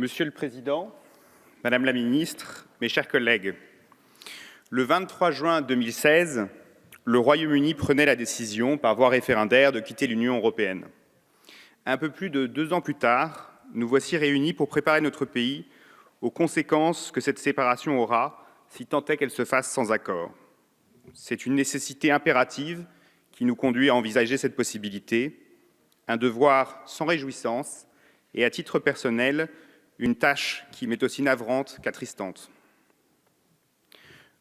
Monsieur le Président, Madame la Ministre, mes chers collègues, le 23 juin 2016, le Royaume-Uni prenait la décision, par voie référendaire, de quitter l'Union européenne. Un peu plus de 2 ans plus tard, nous voici réunis pour préparer notre pays aux conséquences que cette séparation aura, si tant est qu'elle se fasse sans accord. C'est une nécessité impérative qui nous conduit à envisager cette possibilité, un devoir sans réjouissance et, à titre personnel, une tâche qui m'est aussi navrante qu'attristante.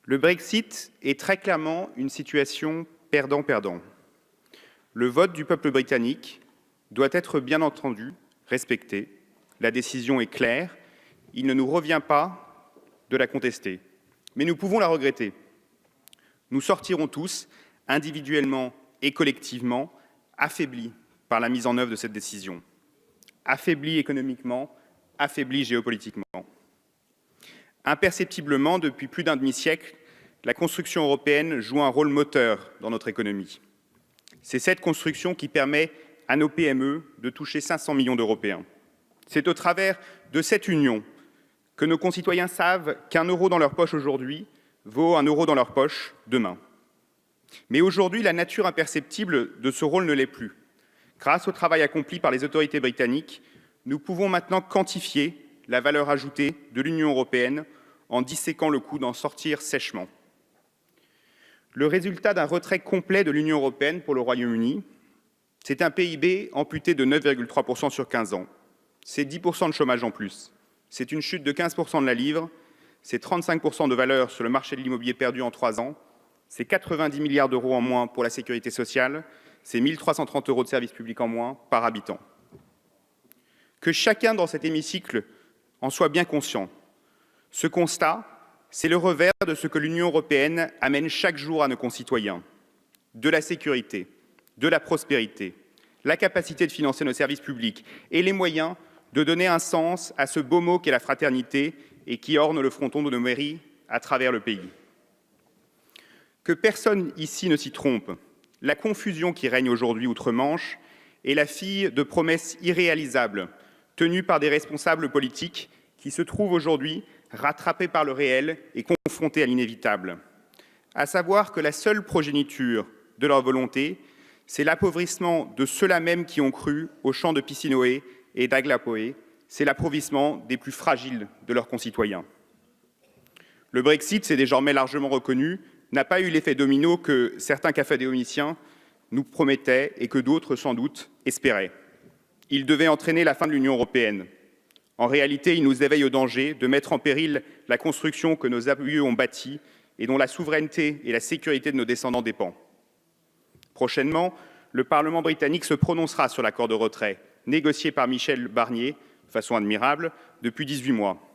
Le Brexit est très clairement une situation perdant-perdant. Le vote du peuple britannique doit être bien entendu respecté. La décision est claire. Il ne nous revient pas de la contester. Mais nous pouvons la regretter. Nous sortirons tous, individuellement et collectivement, affaiblis par la mise en œuvre de cette décision. Affaiblis économiquement, affaiblis géopolitiquement. Imperceptiblement, depuis plus d'un demi-siècle, la construction européenne joue un rôle moteur dans notre économie. C'est cette construction qui permet à nos PME de toucher 500 millions d'Européens. C'est au travers de cette union que nos concitoyens savent qu'1 euro dans leur poche aujourd'hui vaut 1 euro dans leur poche demain. Mais aujourd'hui, la nature imperceptible de ce rôle ne l'est plus. Grâce au travail accompli par les autorités britanniques, nous pouvons maintenant quantifier la valeur ajoutée de l'Union européenne en disséquant le coût d'en sortir sèchement. Le résultat d'un retrait complet de l'Union européenne pour le Royaume-Uni, c'est un PIB amputé de 9,3% sur 15 ans. C'est 10% de chômage en plus. C'est une chute de 15% de la livre. C'est 35% de valeur sur le marché de l'immobilier perdu en 3 ans. C'est 90 milliards d'euros en moins pour la sécurité sociale. C'est 1 330 € de services publics en moins par habitant. Que chacun dans cet hémicycle en soit bien conscient. Ce constat, c'est le revers de ce que l'Union européenne amène chaque jour à nos concitoyens. De la sécurité, de la prospérité, la capacité de financer nos services publics et les moyens de donner un sens à ce beau mot qu'est la fraternité et qui orne le fronton de nos mairies à travers le pays. Que personne ici ne s'y trompe, la confusion qui règne aujourd'hui outre-Manche est la fille de promesses irréalisables tenues par des responsables politiques qui se trouvent aujourd'hui rattrapés par le réel et confrontés à l'inévitable. À savoir que la seule progéniture de leur volonté, c'est l'appauvrissement de ceux-là même qui ont cru aux chants de Piscinoé et d'Aglapoé, c'est l'appauvrissement des plus fragiles de leurs concitoyens. Le Brexit, c'est désormais largement reconnu, n'a pas eu l'effet domino que certains cafadéomiciens nous promettaient et que d'autres, sans doute, espéraient. Il devait entraîner la fin de l'Union européenne. En réalité, il nous éveille au danger de mettre en péril la construction que nos aïeux ont bâtie et dont la souveraineté et la sécurité de nos descendants dépendent. Prochainement, le Parlement britannique se prononcera sur l'accord de retrait, négocié par Michel Barnier, de façon admirable, depuis 18 mois.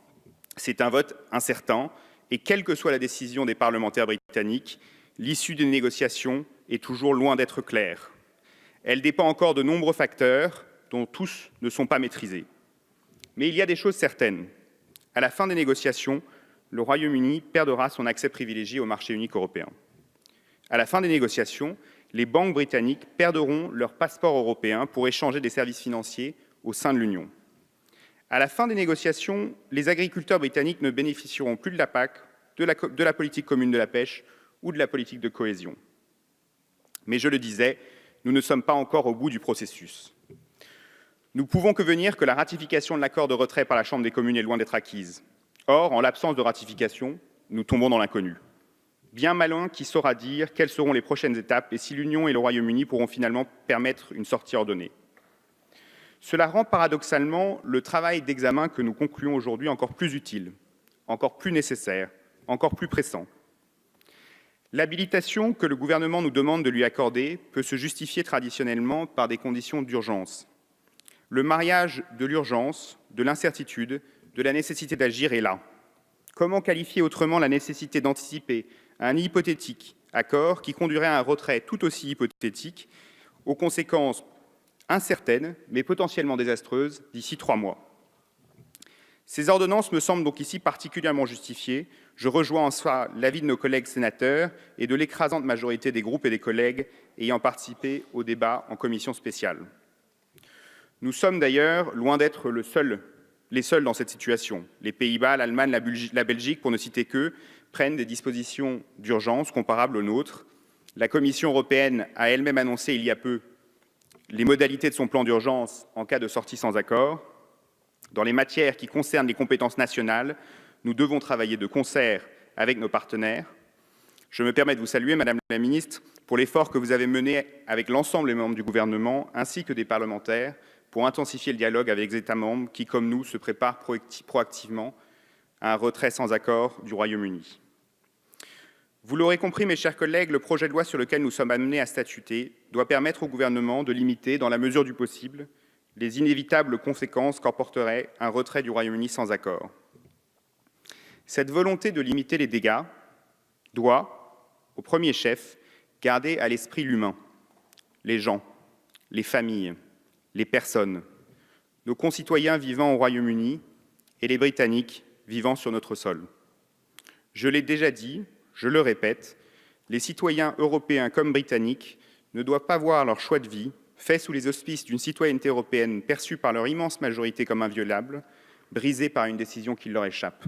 C'est un vote incertain, et quelle que soit la décision des parlementaires britanniques, l'issue des négociations est toujours loin d'être claire. Elle dépend encore de nombreux facteurs, dont tous ne sont pas maîtrisés. Mais il y a des choses certaines. À la fin des négociations, le Royaume-Uni perdra son accès privilégié au marché unique européen. À la fin des négociations, les banques britanniques perdront leur passeport européen pour échanger des services financiers au sein de l'Union. À la fin des négociations, les agriculteurs britanniques ne bénéficieront plus de la PAC, de la politique commune de la pêche ou de la politique de cohésion. Mais je le disais, nous ne sommes pas encore au bout du processus. Nous pouvons convenir que la ratification de l'accord de retrait par la Chambre des communes est loin d'être acquise. Or, en l'absence de ratification, nous tombons dans l'inconnu. Bien malin qui saura dire quelles seront les prochaines étapes et si l'Union et le Royaume-Uni pourront finalement permettre une sortie ordonnée. Cela rend paradoxalement le travail d'examen que nous concluons aujourd'hui encore plus utile, encore plus nécessaire, encore plus pressant. L'habilitation que le gouvernement nous demande de lui accorder peut se justifier traditionnellement par des conditions d'urgence. Le mariage de l'urgence, de l'incertitude, de la nécessité d'agir est là. Comment qualifier autrement la nécessité d'anticiper un hypothétique accord qui conduirait à un retrait tout aussi hypothétique, aux conséquences incertaines, mais potentiellement désastreuses, d'ici 3 mois. Ces ordonnances me semblent donc ici particulièrement justifiées. Je rejoins en cela l'avis de nos collègues sénateurs et de l'écrasante majorité des groupes et des collègues ayant participé au débat en commission spéciale. Nous sommes d'ailleurs loin d'être le seul les seuls dans cette situation. Les Pays-Bas, l'Allemagne, la Belgique, pour ne citer qu'eux, prennent des dispositions d'urgence comparables aux nôtres. La Commission européenne a elle-même annoncé il y a peu les modalités de son plan d'urgence en cas de sortie sans accord. Dans les matières qui concernent les compétences nationales, nous devons travailler de concert avec nos partenaires. Je me permets de vous saluer, Madame la Ministre, pour l'effort que vous avez mené avec l'ensemble des membres du gouvernement ainsi que des parlementaires pour intensifier le dialogue avec les États membres qui, comme nous, se préparent proactivement à un retrait sans accord du Royaume-Uni. Vous l'aurez compris, mes chers collègues, le projet de loi sur lequel nous sommes amenés à statuter doit permettre au gouvernement de limiter, dans la mesure du possible, les inévitables conséquences qu'emporterait un retrait du Royaume-Uni sans accord. Cette volonté de limiter les dégâts doit, au premier chef, garder à l'esprit l'humain, les gens, les familles, les personnes, nos concitoyens vivant au Royaume-Uni et les Britanniques vivant sur notre sol. Je l'ai déjà dit, je le répète, les citoyens européens comme britanniques ne doivent pas voir leur choix de vie, fait sous les auspices d'une citoyenneté européenne perçue par leur immense majorité comme inviolable, brisé par une décision qui leur échappe.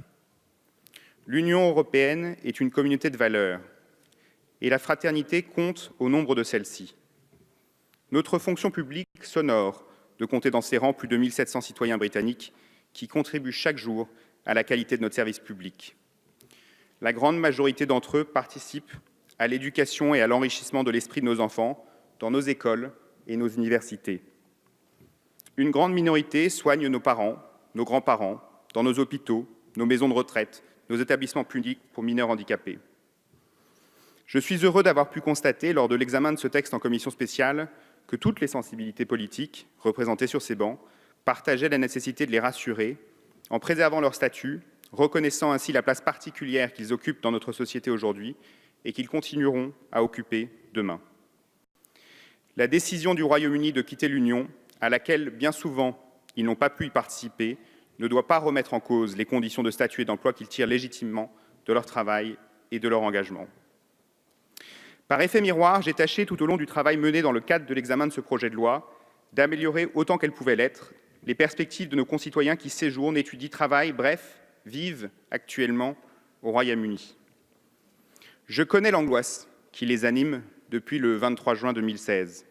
L'Union européenne est une communauté de valeurs et la fraternité compte au nombre de celles-ci. Notre fonction publique s'honore de compter dans ses rangs plus de 1700 citoyens britanniques qui contribuent chaque jour à la qualité de notre service public. La grande majorité d'entre eux participent à l'éducation et à l'enrichissement de l'esprit de nos enfants dans nos écoles et nos universités. Une grande minorité soigne nos parents, nos grands-parents, dans nos hôpitaux, nos maisons de retraite, nos établissements publics pour mineurs handicapés. Je suis heureux d'avoir pu constater, lors de l'examen de ce texte en commission spéciale, que toutes les sensibilités politiques représentées sur ces bancs partageaient la nécessité de les rassurer en préservant leur statut, reconnaissant ainsi la place particulière qu'ils occupent dans notre société aujourd'hui et qu'ils continueront à occuper demain. La décision du Royaume-Uni de quitter l'Union, à laquelle bien souvent ils n'ont pas pu y participer, ne doit pas remettre en cause les conditions de statut et d'emploi qu'ils tirent légitimement de leur travail et de leur engagement. Par effet miroir, j'ai tâché tout au long du travail mené dans le cadre de l'examen de ce projet de loi d'améliorer autant qu'elle pouvait l'être les perspectives de nos concitoyens qui séjournent, étudient, travaillent, bref, vivent actuellement au Royaume-Uni. Je connais l'angoisse qui les anime depuis le 23 juin 2016,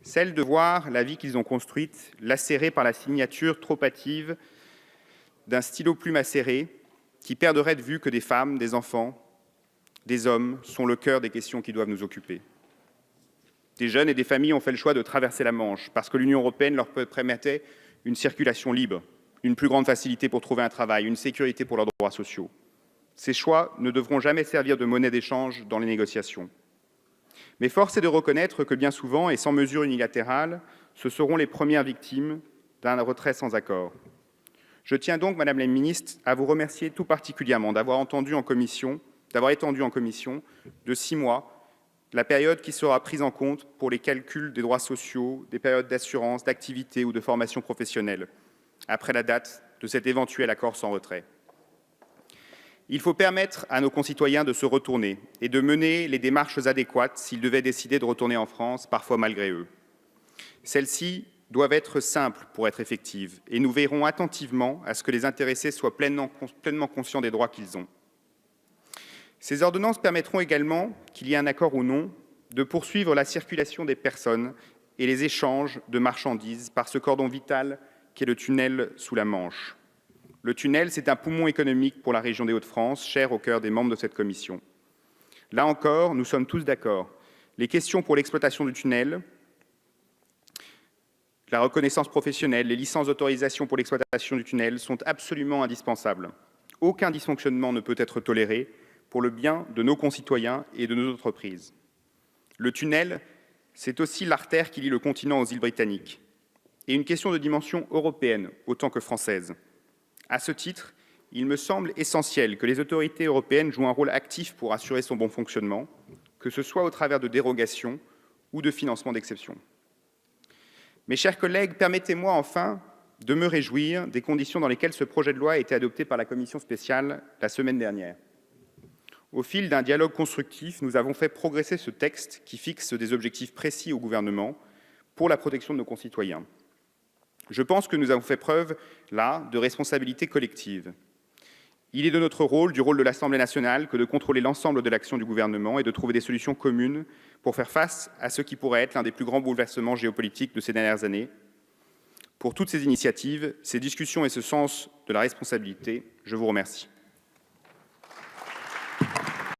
celle de voir la vie qu'ils ont construite lacérée par la signature trop hâtive d'un stylo plume acéré qui perdrait de vue que des femmes, des enfants, des hommes sont le cœur des questions qui doivent nous occuper. Des jeunes et des familles ont fait le choix de traverser la Manche parce que l'Union européenne leur permettait une circulation libre, une plus grande facilité pour trouver un travail, une sécurité pour leurs droits sociaux. Ces choix ne devront jamais servir de monnaie d'échange dans les négociations. Mais force est de reconnaître que bien souvent, et sans mesure unilatérale, ce seront les premières victimes d'un retrait sans accord. Je tiens donc, Madame la Ministre, à vous remercier tout particulièrement d'avoir étendu en commission de 6 mois la période qui sera prise en compte pour les calculs des droits sociaux, des périodes d'assurance, d'activité ou de formation professionnelle, après la date de cet éventuel accord sans retrait. Il faut permettre à nos concitoyens de se retourner et de mener les démarches adéquates s'ils devaient décider de retourner en France, parfois malgré eux. Celles-ci doivent être simples pour être effectives et nous veillerons attentivement à ce que les intéressés soient pleinement conscients des droits qu'ils ont. Ces ordonnances permettront également, qu'il y ait un accord ou non, de poursuivre la circulation des personnes et les échanges de marchandises par ce cordon vital qu'est le tunnel sous la Manche. Le tunnel, c'est un poumon économique pour la région des Hauts-de-France, cher au cœur des membres de cette commission. Là encore, nous sommes tous d'accord. Les questions pour l'exploitation du tunnel, la reconnaissance professionnelle, les licences d'autorisation pour l'exploitation du tunnel sont absolument indispensables. Aucun dysfonctionnement ne peut être toléré pour le bien de nos concitoyens et de nos entreprises. Le tunnel, c'est aussi l'artère qui lie le continent aux îles britanniques et une question de dimension européenne autant que française. À ce titre, il me semble essentiel que les autorités européennes jouent un rôle actif pour assurer son bon fonctionnement, que ce soit au travers de dérogations ou de financements d'exception. Mes chers collègues, permettez-moi enfin de me réjouir des conditions dans lesquelles ce projet de loi a été adopté par la commission spéciale la semaine dernière. Au fil d'un dialogue constructif, nous avons fait progresser ce texte qui fixe des objectifs précis au gouvernement pour la protection de nos concitoyens. Je pense que nous avons fait preuve, là, de responsabilité collective. Il est de notre rôle, du rôle de l'Assemblée nationale, que de contrôler l'ensemble de l'action du gouvernement et de trouver des solutions communes pour faire face à ce qui pourrait être l'un des plus grands bouleversements géopolitiques de ces dernières années. Pour toutes ces initiatives, ces discussions et ce sens de la responsabilité, je vous remercie.